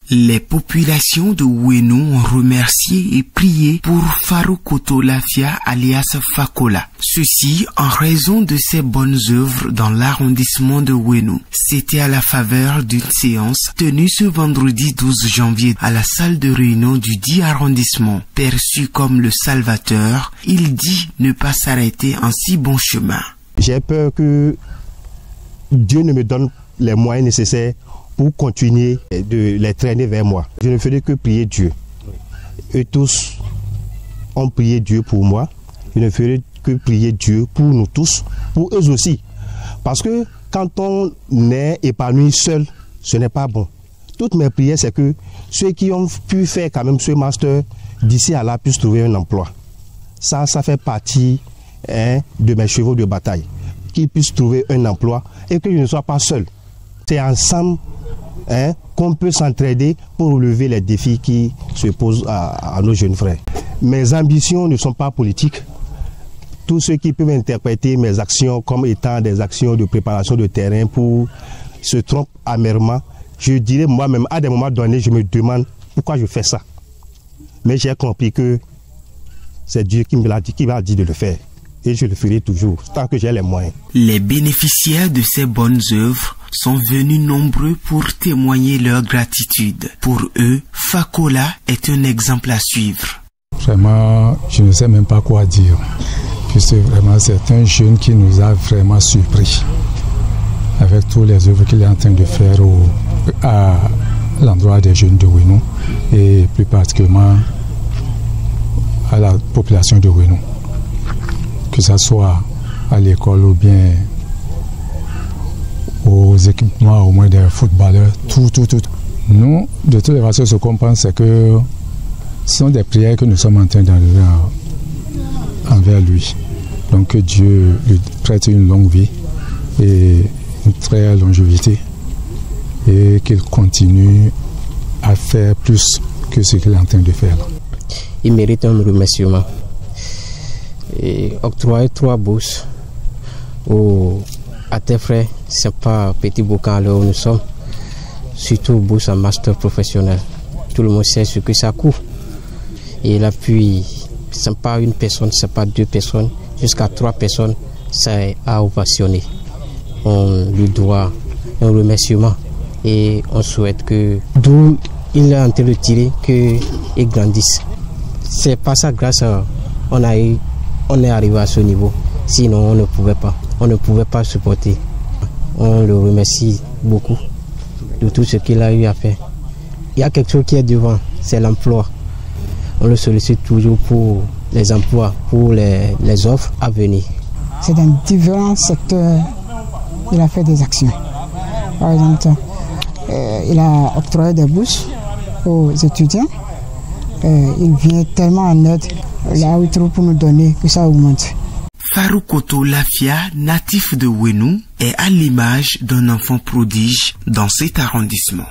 Les populations de Ouénou ont remercié et prié pour Faroukoto Lafia alias Fakola. Ceci en raison de ses bonnes œuvres dans l'arrondissement de Ouénou. C'était à la faveur d'une séance tenue ce vendredi 12 janvier à la salle de réunion du 10 arrondissement. Perçu comme le salvateur, il dit ne pas s'arrêter en si bon chemin. J'ai peur que Dieu ne me donne les moyens nécessaires pour continuer de les traîner vers moi. Je ne ferai que prier Dieu. Eux tous ont prié Dieu pour moi. Je ne ferai que prier Dieu pour nous tous, pour eux aussi. Parce que quand on est épanoui seul, ce n'est pas bon. Toutes mes prières, c'est que ceux qui ont pu faire quand même ce master d'ici à là puissent trouver un emploi. Ça fait partie de mes chevaux de bataille. Qu'ils puissent trouver un emploi et que je ne sois pas seul. C'est ensemble qu'on peut s'entraider pour relever les défis qui se posent à nos jeunes frères. Mes ambitions ne sont pas politiques. Tous ceux qui peuvent interpréter mes actions comme étant des actions de préparation de terrain pour se trompent amèrement. Je dirais moi-même, à des moments donnés, je me demande pourquoi je fais ça. Mais j'ai compris que c'est Dieu qui m'a dit de le faire. Et je le ferai toujours, tant que j'ai les moyens. Les bénéficiaires de ces bonnes œuvres sont venus nombreux pour témoigner leur gratitude. Pour eux, Fakola est un exemple à suivre. Vraiment, je ne sais même pas quoi dire. Puisque vraiment, c'est un jeune qui nous a vraiment surpris. Avec toutes les œuvres qu'il est en train de faire à l'endroit des jeunes de Ouénou. Et plus particulièrement à la population de Ouénou. Que ce soit à l'école ou bien aux équipements au moins des footballeurs, tout. Nous, de toutes les façons, ce qu'on pense, c'est que ce sont des prières que nous sommes en train d'enlever envers lui. Donc que Dieu lui prête une longue vie et une très longévité et qu'il continue à faire plus que ce qu'il est en train de faire. Il mérite un remerciement. Et octroyer 3 bourses à tes frères, c'est pas petit boucan là où nous sommes, surtout bourse en master professionnel. Tout le monde sait ce que ça coûte. Et l'appui, c'est pas une personne, c'est pas 2 personnes, jusqu'à 3 personnes, ça a ovationné. On lui doit un remerciement et on souhaite que d'où il est en train de tirer, qu'il grandisse. C'est pas ça grâce à on est arrivé à ce niveau, sinon on ne pouvait pas supporter. On le remercie beaucoup de tout ce qu'il a eu à faire. Il y a quelque chose qui est devant, c'est l'emploi. On le sollicite toujours pour les emplois, pour les offres à venir. C'est dans différents secteurs qu'il a fait des actions. Par exemple, il a octroyé des bourses aux étudiants. Il vient tellement en aide là où il trouve pour nous donner que ça augmente. Faroukoto Lafia, natif de Ouénou, est à l'image d'un enfant prodige dans cet arrondissement.